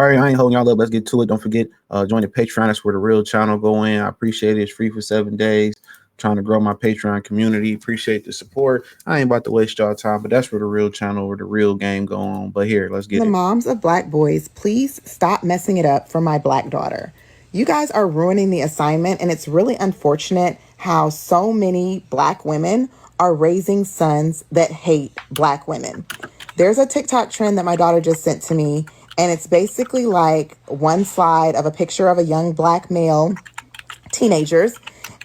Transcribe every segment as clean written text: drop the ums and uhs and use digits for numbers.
right, I ain't holding y'all up. Let's get to it. Don't forget, join the Patreon. That's where the real channel go in. I appreciate it. It's free for 7 days. Trying to grow my Patreon community. Appreciate the support. I ain't about to waste y'all time, but that's where the real channel, where the real game go on. But here, let's get The it. moms of black boys, please stop messing it up for my black daughter. You guys are ruining the assignment, and it's really unfortunate how so many black women are raising sons that hate black women. There's a TikTok trend that my daughter just sent to me, and it's basically like one slide of a picture of a young black male, teenagers,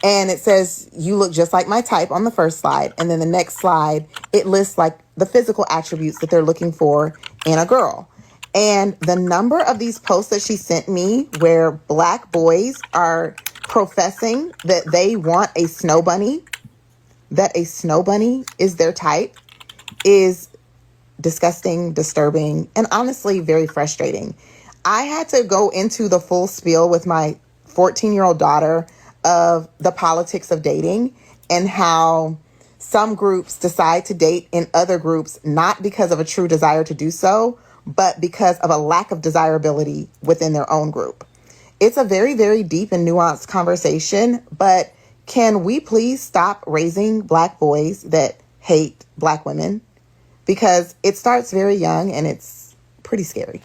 and it says, "You look just like my type" on the first slide. And then the next slide, it lists like the physical attributes that they're looking for in a girl. And the number of these posts that she sent me where black boys are professing that they want a snow bunny, that a snow bunny is their type, is disgusting, disturbing, and honestly very frustrating. I had to go into the full spiel with my 14-year-old daughter of the politics of dating and how some groups decide to date in other groups not because of a true desire to do so, but because of a lack of desirability within their own group. It's a very, very deep and nuanced conversation, but can we please stop raising black boys that hate black women? Because it starts very young and it's pretty scary.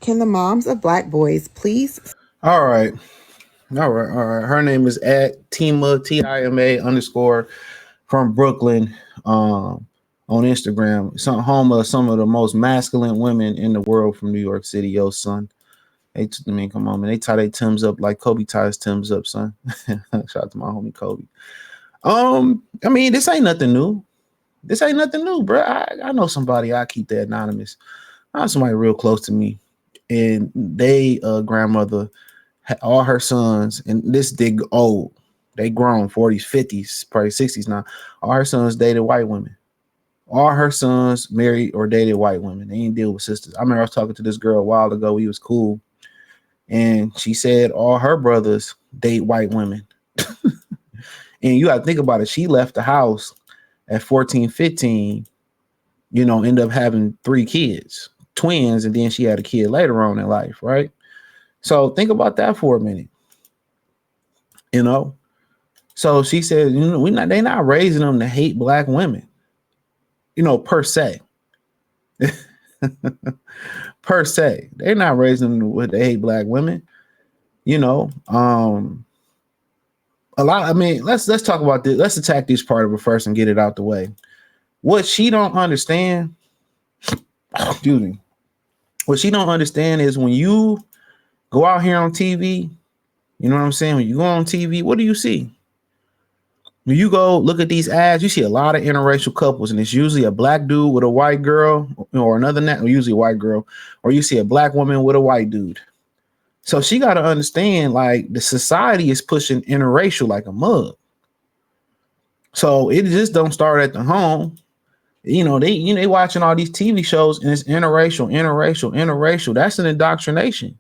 Can the moms of black boys please? All right. All right. Her name is at Tima Tima underscore from Brooklyn on Instagram. Some home of some of the most masculine women in the world from New York City. Yo, son. I mean, come on, man. They tie their Tims up like Kobe ties Tims up, son. Shout out to my homie Kobe. I mean, this ain't nothing new. This ain't nothing new, bro. I know somebody. I keep that anonymous. I know somebody real close to me, and they grandmother all her sons, and this they old, they grown 40s, 50s, probably 60s now. All her sons dated white women. All her sons married or dated white women. They ain't deal with sisters. I remember I was talking to this girl a while ago. We was cool, and she said all her brothers date white women. And you got to think about it. She left the house at 14, 15, end up having 3 kids, twins, and then she had a kid later on in life, right? So think about that for a minute. So she said, they're not raising them to hate black women, per se. Per se. They're not raising them to hate black women. A lot. I mean, let's talk about this. Let's attack this part of it first and get it out the way. What she don't understand, excuse me. What she don't understand is when you go out here on TV, you know what I'm saying? When you go on TV, what do you see? When you go look at these ads, you see a lot of interracial couples, and it's usually a black dude with a white girl, or usually a white girl, or you see a black woman with a white dude. So she got to understand, like, the society is pushing interracial like a mug. So it just don't start at the home. They watching all these TV shows, and it's interracial. That's an indoctrination,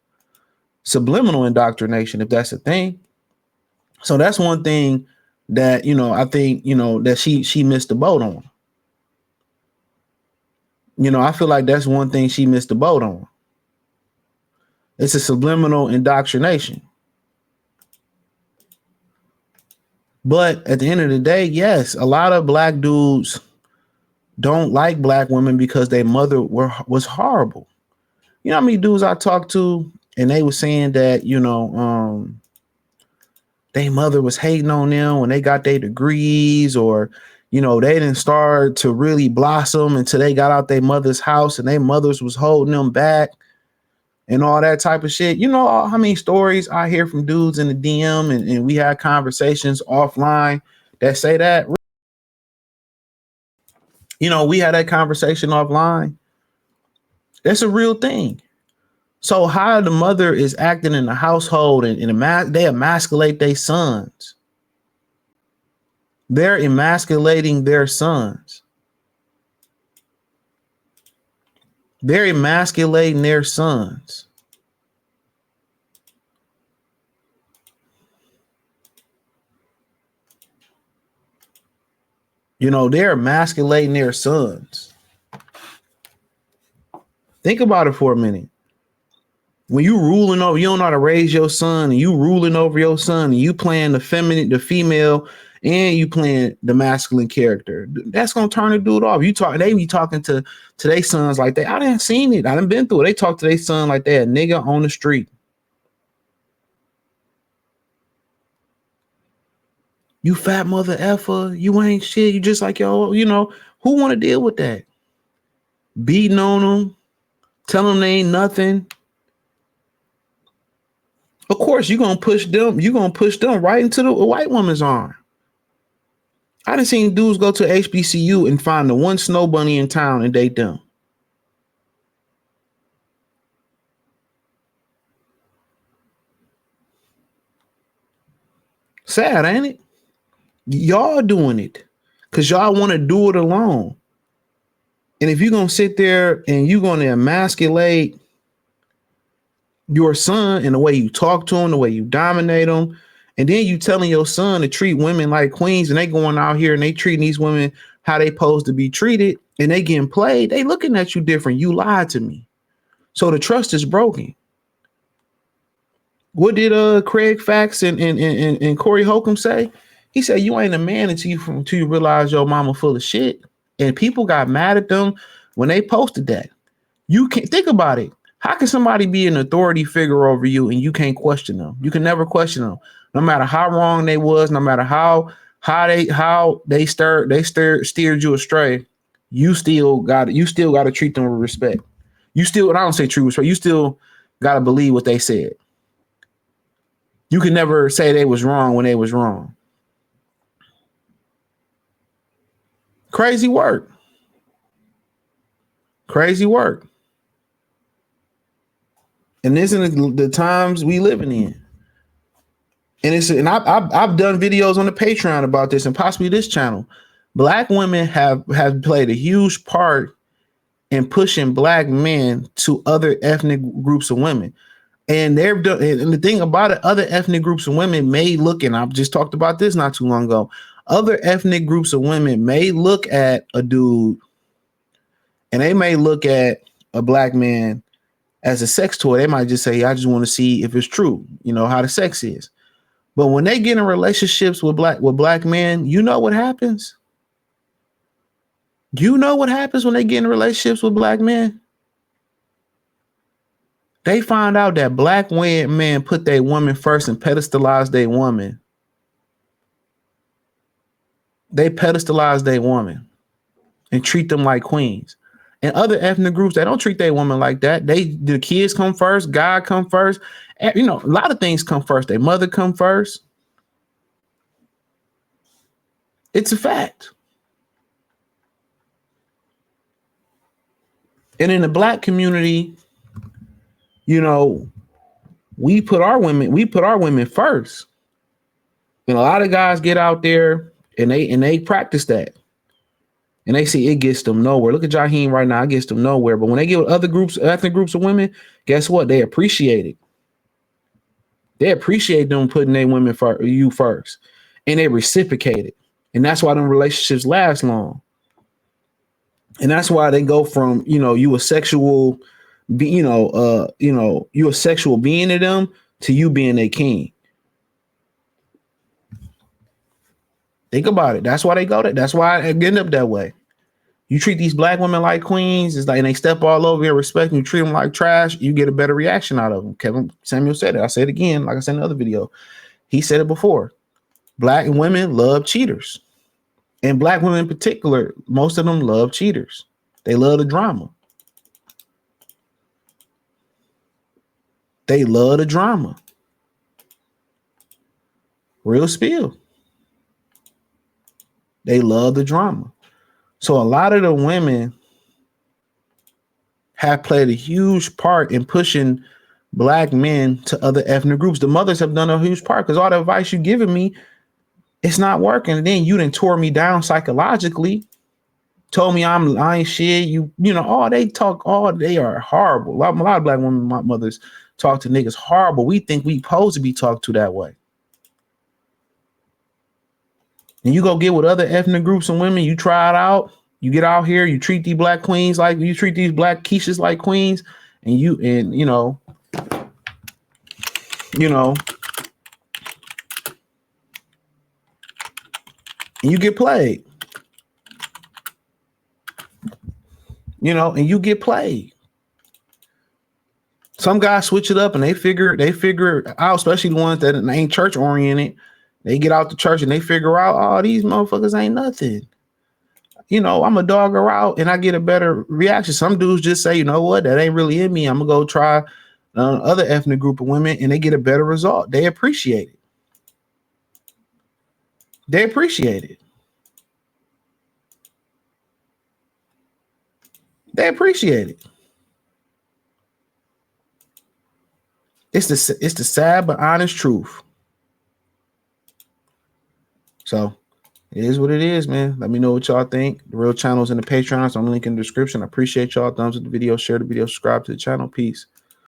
subliminal indoctrination, if that's a thing. So that's one thing that I think that she missed the boat on. I feel like that's one thing she missed the boat on. It's a subliminal indoctrination. But at the end of the day, yes, a lot of black dudes don't like black women because their mother was horrible. You know how many dudes I talked to, and they were saying that their mother was hating on them when they got their degrees, or they didn't start to really blossom until they got out their mother's house, and their mothers was holding them back and all that type of shit. You know how many stories I hear from dudes in the DM, and we had conversations offline that say that. We had that conversation offline. That's a real thing. So how the mother is acting in the household, and they emasculate their sons. They're emasculating their sons. They're emasculating their sons. They're emasculating their sons. Think about it for a minute. When you ruling over, you don't know how to raise your son, and you ruling over your son, and you playing the feminine, the female, and you playing the masculine character, that's gonna turn the dude off. They be talking to their sons like that. I didn't seen it. I done been through it. They talk to their son like they a nigga on the street. You fat mother effer, you ain't shit. You just like yo, who want to deal with that? Beating on them, telling them they ain't nothing. Of course, you're gonna push them. You're gonna push them right into the white woman's arm. I done seen dudes go to HBCU and find the one snow bunny in town and date them. Sad, ain't it? Y'all doing it because y'all want to do it alone. And if you're gonna sit there and you're gonna emasculate your son in the way you talk to him, the way you dominate him, and then you telling your son to treat women like queens, and they going out here and they treating these women how they supposed to be treated, and they getting played, they looking at you different. You lied to me. So the trust is broken. What did Craig Fax and Corey Holcomb say? He said, you ain't a man until you realize your mama full of shit. And people got mad at them when they posted that. You can't think about it. How can somebody be an authority figure over you and you can't question them? You can never question them, no matter how wrong they was, no matter how they steered you astray. You still got to treat them with respect. You still, and I don't say true respect. You still got to believe what they said. You can never say they was wrong when they was wrong. Crazy work. Crazy work. And this is the times we living in. And I've done videos on the Patreon about this and possibly this channel. Black women have played a huge part in pushing black men to other ethnic groups of women. And they've done, and the thing about it, other ethnic groups of women may look, and I've just talked about this not too long ago. Other ethnic groups of women may look at a dude and they may look at a black man as a sex toy. They might just say, I just want to see if it's true, how the sex is. But when they get in relationships with black men, you know what happens? You know what happens when they get in relationships with black men? They find out that black men put their woman first and pedestalize their woman. They pedestalize their woman and treat them like queens. And other ethnic groups, they don't treat their woman like that. The kids come first, God come first. A lot of things come first. Their mother come first. It's a fact. And in the black community, we put our women first. And a lot of guys get out there and they practice that. And they see it gets them nowhere. Look at Jaheim right now, it gets them nowhere. But when they get with other ethnic groups of women, guess what? They appreciate it. They appreciate them putting their women for you first. And they reciprocate it. And that's why them relationships last long. And that's why they go from, you a sexual you a sexual being to them to you being a king. Think about it. That's why they go there. That's why I end up that way. You treat these black women like queens, it's like, and they step all over your respect, and you treat them like trash, you get a better reaction out of them. Kevin Samuel said it. I said it again, like I said in the other video. He said it before. Black women love cheaters. And black women in particular, most of them love cheaters. They love the drama. They love the drama. Real spill. They love the drama. So a lot of the women have played a huge part in pushing black men to other ethnic groups. The mothers have done a huge part because all the advice you're giving me, it's not working. And then you done tore me down psychologically, told me I ain't shit. They are horrible. A lot of black women, my mothers, talk to niggas horrible. We think we supposed to be talked to that way. And you go get with other ethnic groups and women, you try it out, you get out here, you treat these black queens like you treat these black Keishas like queens, and you know, and you get played. You know, and you get played. Some guys switch it up and they figure it out, especially the ones that ain't church oriented. They get out the church and they figure out, oh, these motherfuckers ain't nothing. You know, I'm a dog her out and I get a better reaction. Some dudes just say, you know what, that ain't really in me. I'm gonna go try other ethnic group of women, and they get a better result. They appreciate it. They appreciate it. They appreciate it. It's the sad but honest truth. So it is what it is, man. Let me know what y'all think. The real channels and the Patreons on the link in the description. I appreciate y'all. Thumbs up the video, share the video, subscribe to the channel. Peace.